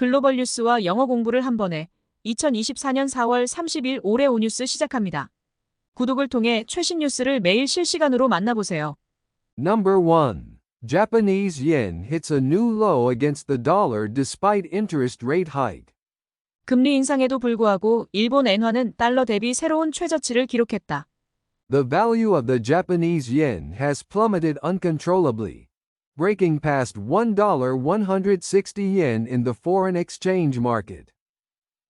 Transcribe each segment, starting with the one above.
글로벌 뉴스와 영어 공부를 한 번에 2024년 4월 30일 올해 오뉴스 시작합니다. 구독을 통해 최신 뉴스를 매일 실시간으로 만나보세요. Number 1. Japanese yen hits a new low against the dollar despite interest rate hike. 금리 인상에도 불구하고 일본 엔화는 달러 대비 새로운 최저치를 기록했다. The value of the Japanese yen has plummeted uncontrollably, breaking past $1.160 in the foreign exchange market.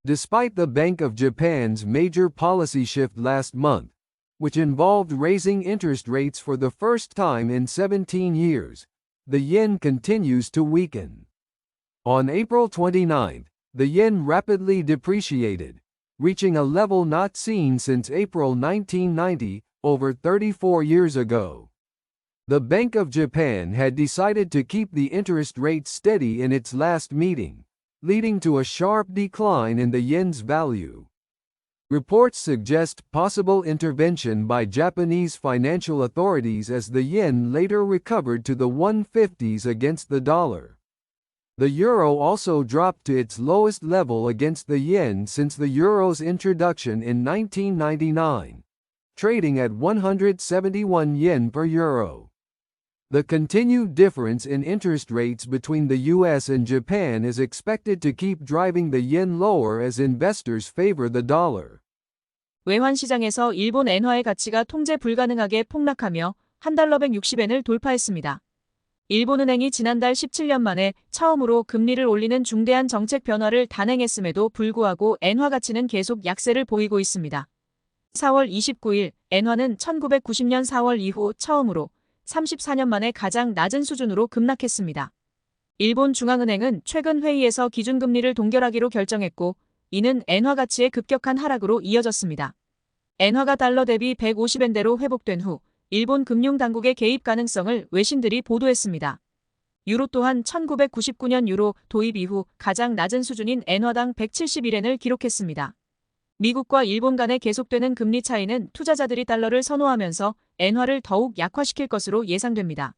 Despite the Bank of Japan's major policy shift last month, which involved raising interest rates for the first time in 17 years, the yen continues to weaken. On April 29, the yen rapidly depreciated, reaching a level not seen since April 1990, over 34 years ago. The Bank of Japan had decided to keep the interest rate steady in its last meeting, leading to a sharp decline in the yen's value. Reports suggest possible intervention by Japanese financial authorities as the yen later recovered to the 150s against the dollar. The euro also dropped to its lowest level against the yen since the euro's introduction in 1999, trading at 171 yen per euro. The continued difference in interest rates between the US and Japan is expected to keep driving the yen lower as investors favor the dollar. 외환 시장에서 일본 엔화의 가치가 통제 불가능하게 폭락하며 한 달러 160엔을 돌파했습니다. 일본은행이 지난달 17년 만에 처음으로 금리를 올리는 중대한 정책 변화를 단행했음에도 불구하고 엔화 가치는 계속 약세를 보이고 있습니다. 4월 29일 엔화는 1990년 4월 이후 처음으로 34년 만에 가장 낮은 수준으로 급락했습니다. 일본 중앙은행은 최근 회의에서 기준금리를 동결하기로 결정했고, 이는 엔화 가치의 급격한 하락으로 이어졌습니다. 엔화가 달러 대비 150엔대로 회복된 후 일본 금융당국의 개입 가능성을 외신들이 보도했습니다. 유로 또한 1999년 유로 도입 이후 가장 낮은 수준인 엔화당 171엔을 기록했습니다. 미국과 일본 간의 계속되는 금리 차이는 투자자들이 달러를 선호하면서 엔화를 더욱 약화시킬 것으로 예상됩니다.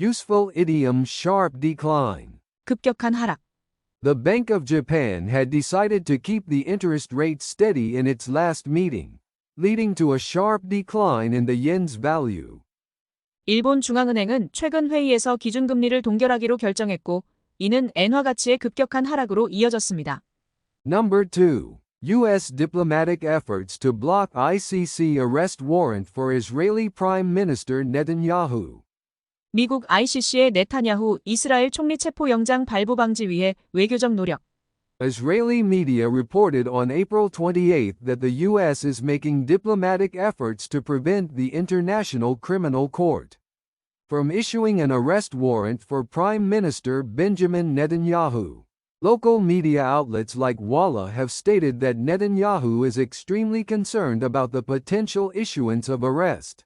Useful idiom sharp decline. 급격한 하락. The Bank of Japan had decided to keep the interest rate steady in its last meeting, leading to a sharp decline in the yen's value. 일본 중앙은행은 최근 회의에서 기준금리를 동결하기로 결정했고, 이는 엔화 가치의 급격한 하락으로 이어졌습니다. Number 2. U.S. diplomatic efforts to block ICC arrest warrant for Israeli Prime Minister Netanyahu. 미국 ICC의 네타냐후 이스라엘 총리 체포 영장 발부 방지 위해 외교적 노력. Israeli media reported on April 28 that the U.S. is making diplomatic efforts to prevent the International Criminal Court from issuing an arrest warrant for Prime Minister Benjamin Netanyahu. Local media outlets like Walla have stated that Netanyahu is extremely concerned about the potential issuance of arrest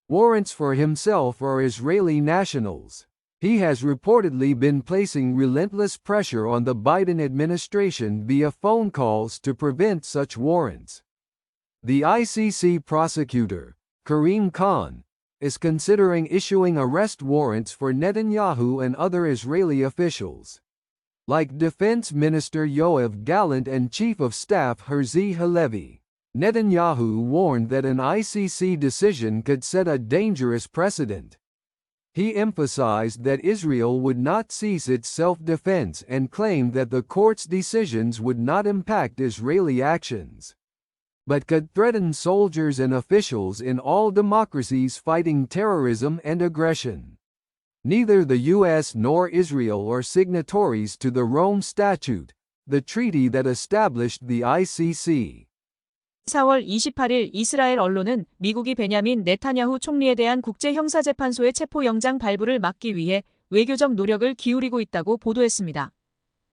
warrants for himself or Israeli nationals. He has reportedly been placing relentless pressure on the Biden administration via phone calls to prevent such warrants. The ICC prosecutor, Karim Khan, is considering issuing arrest warrants for Netanyahu and other Israeli officials, like Defense Minister Yoav Gallant and Chief of Staff Herzi Halevi. Netanyahu warned that an ICC decision could set a dangerous precedent. He emphasized that Israel would not cease its self-defense and claimed that the court's decisions would not impact Israeli actions, but could threaten soldiers and officials in all democracies fighting terrorism and aggression. Neither the U.S. nor Israel are signatories to the Rome Statute, the treaty that established the ICC. 4월 28일 이스라엘 언론은 미국이 베냐민 네타냐후 총리에 대한 국제형사재판소의 체포 영장 발부를 막기 위해 외교적 노력을 기울이고 있다고 보도했습니다.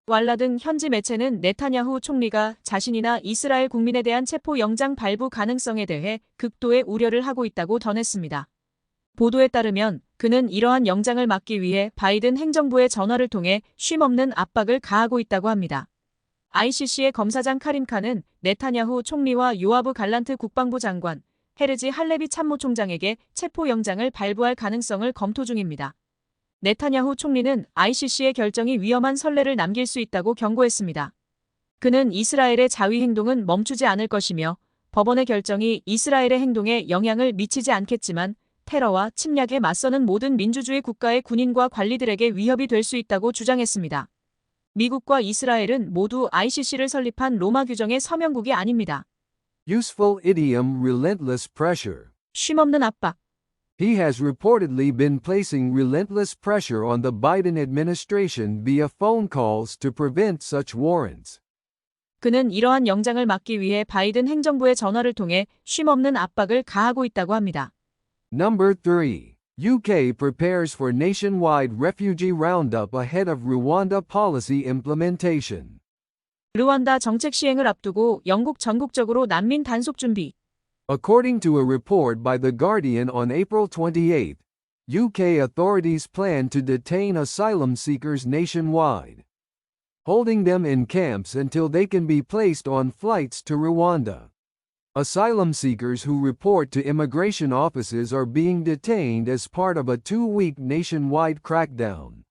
왈라 등 현지 매체는 네타냐후 총리가 자신이나 이스라엘 국민에 대한 체포 영장 발부 가능성에 대해 극도의 우려를 하고 있다고 전했습니다. 보도에 따르면 그는 이러한 영장을 막기 위해 바이든 행정부의 전화를 통해 쉼없는 압박을 가하고 있다고 합니다. ICC의 검사장 카림 칸은 네타냐후 총리와 요아브 갈란트 국방부 장관, 헤르지 할레비 참모총장에게 체포 영장을 발부할 가능성을 검토 중입니다. 네타냐후 총리는 ICC의 결정이 위험한 선례를 남길 수 있다고 경고했습니다. 그는 이스라엘의 자위 행동은 멈추지 않을 것이며 법원의 결정이 이스라엘의 행동에 영향을 미치지 않겠지만 테러와 침략에 맞서는 모든 민주주의 국가의 군인과 관리들에게 위협이 될 수 있다고 주장했습니다. 미국과 이스라엘은 모두 ICC를 설립한 로마 규정의 서명국이 아닙니다. Useful idiom relentless pressure. 쉼없는 압박. He has reportedly been placing relentless pressure on the Biden administration via phone calls to prevent such warrants. 그는 이러한 영장을 막기 위해 바이든 행정부의 전화를 통해 쉼없는 압박을 가하고 있다고 합니다. Number 3. UK prepares for nationwide refugee roundup ahead of Rwanda policy implementation. 르완다 정책 시행을 앞두고 영국 전국적으로 난민 단속 준비. According to a report by The Guardian on April 28, UK authorities plan to detain asylum seekers nationwide, holding them in camps until they can be placed on flights to Rwanda. Asylum seekers who report to immigration offices are being detained as part of a 2-week nationwide crackdown.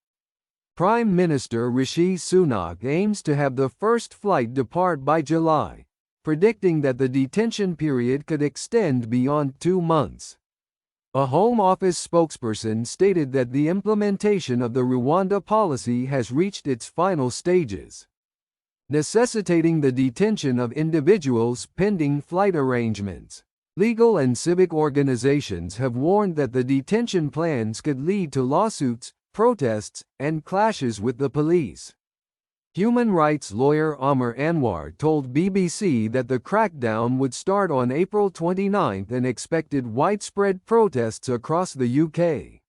Prime Minister Rishi Sunak aims to have the first flight depart by July, predicting that the detention period could extend beyond 2 months. A Home Office spokesperson stated that the implementation of the Rwanda policy has reached its final stages, necessitating the detention of individuals pending flight arrangements. Legal and civic organizations have warned that the detention plans could lead to lawsuits, protests, and clashes with the police. Human rights lawyer Amr Anwar told BBC that the crackdown would start on April 29 and expected widespread protests across the UK.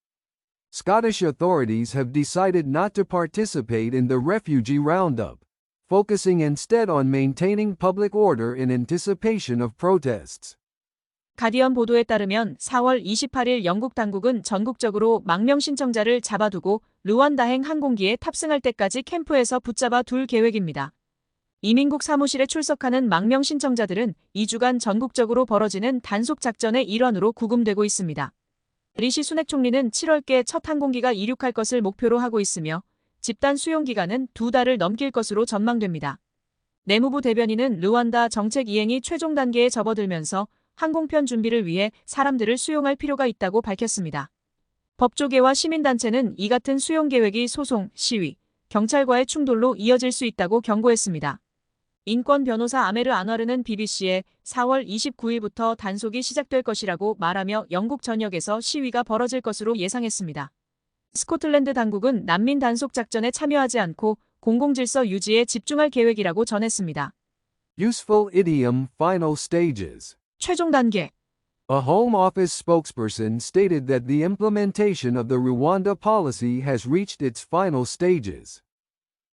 Scottish authorities have decided not to participate in the refugee roundup, focusing instead on maintaining public order in anticipation of protests. 가디언 보도에 따르면 4월 28일 영국 당국은 전국적으로 망명 신청자를 잡아두고 르완다행 항공기에 탑승할 때까지 캠프에서 붙잡아 둘 계획입니다. 이민국 사무실에 출석하는 망명 신청자들은 2주간 전국적으로 벌어지는 단속 작전의 일환으로 구금되고 있습니다. 리시 수넥 총리는 7월께 첫 항공기가 이륙할 것을 목표로 하고 있으며 집단 수용 기간은 2달을 넘길 것으로 전망됩니다. 내무부 대변인은 르완다 정책 이행이 최종 단계에 접어들면서 항공편 준비를 위해 사람들을 수용할 필요가 있다고 밝혔습니다. 법조계와 시민단체는 이 같은 수용 계획이 소송, 시위, 경찰과의 충돌로 이어질 수 있다고 경고했습니다. 인권 변호사 아메르 안와르는 BBC에 4월 29일부터 단속이 시작될 것이라고 말하며 영국 전역에서 시위가 벌어질 것으로 예상했습니다. 스코틀랜드 당국은 난민 단속 작전에 참여하지 않고 공공질서 유지에 집중할 계획이라고 전했습니다. Useful idiom final stages. 최종 단계. A Home Office spokesperson stated that the implementation of the Rwanda policy has reached its final stages,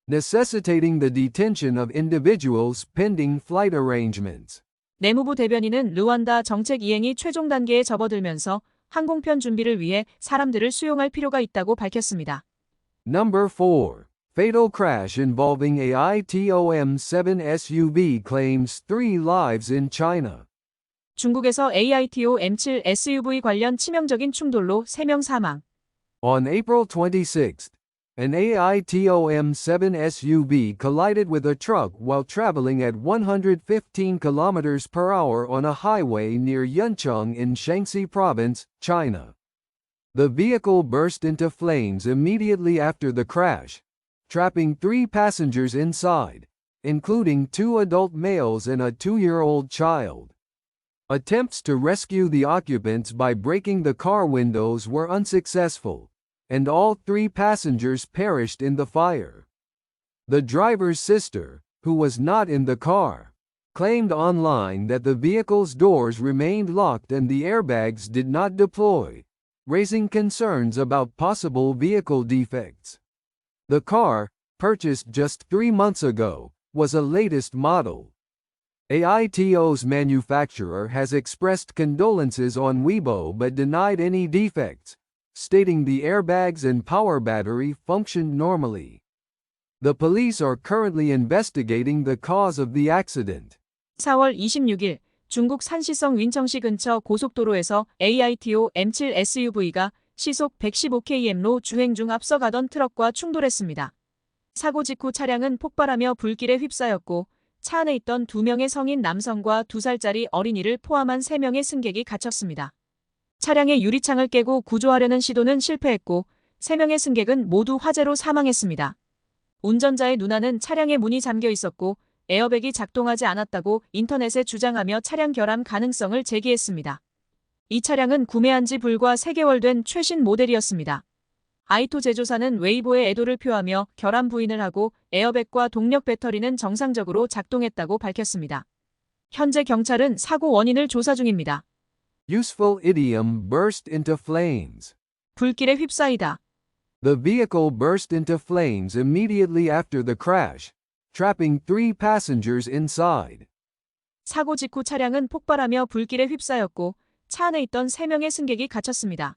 necessitating the detention of individuals pending flight arrangements. 내무부 대변인은 르완다 정책 이행이 최종 단계에 접어들면서 항공편 준비를 위해 사람들을 수용할 필요가 있다고 밝혔습니다. Number 4. Fatal crash involving AITOM-7 SUV claims 3 lives in China. 중국에서 AITO M7 SUV 관련 치명적인 충돌로 3명 사망. On April 26, an AITO M7 SUV collided with a truck while traveling at 115 km per hour on a highway near Yuncheng in Shaanxi Province, China. The vehicle burst into flames immediately after the crash, trapping 3 passengers inside, including 2 adult males and a 2-year-old child. Attempts to rescue the occupants by breaking the car windows were unsuccessful, and all 3 passengers perished in the fire. The driver's sister, who was not in the car, claimed online that the vehicle's doors remained locked and the airbags did not deploy, raising concerns about possible vehicle defects. The car, purchased just 3 months ago, was a latest model. AITO's manufacturer has expressed condolences on Weibo but denied any defects, stating the airbags and power battery functioned normally. The police are currently investigating the cause of the accident. 4월 26일 중국 산시성 윈청시 근처 고속도로에서 AITO M7 SUV가 시속 115km로 주행 중 앞서가던 트럭과 충돌했습니다. 사고 직후 차량은 폭발하며 불길에 휩싸였고 차 안에 있던 2명의 성인 남성과 2살짜리 어린이를 포함한 3명의 승객이 갇혔습니다. 차량의 유리창을 깨고 구조하려는 시도는 실패했고 3명의 승객은 모두 화재로 사망했습니다. 운전자의 누나는 차량의 문이 잠겨 있었고 에어백이 작동하지 않았다고 인터넷에 주장하며 차량 결함 가능성을 제기했습니다. 이 차량은 구매한 지 불과 3개월 된 최신 모델이었습니다. 아이토 제조사는 웨이보에 애도를 표하며 결함 부인을 하고 에어백과 동력 배터리는 정상적으로 작동했다고 밝혔습니다. 현재 경찰은 사고 원인을 조사 중입니다. Useful idiom burst into flames. 불길에 휩싸이다. The vehicle burst into flames immediately after the crash, trapping 3 passengers inside. 사고 직후 차량은 폭발하며 불길에 휩싸였고 차 안에 있던 3명의 승객이 갇혔습니다.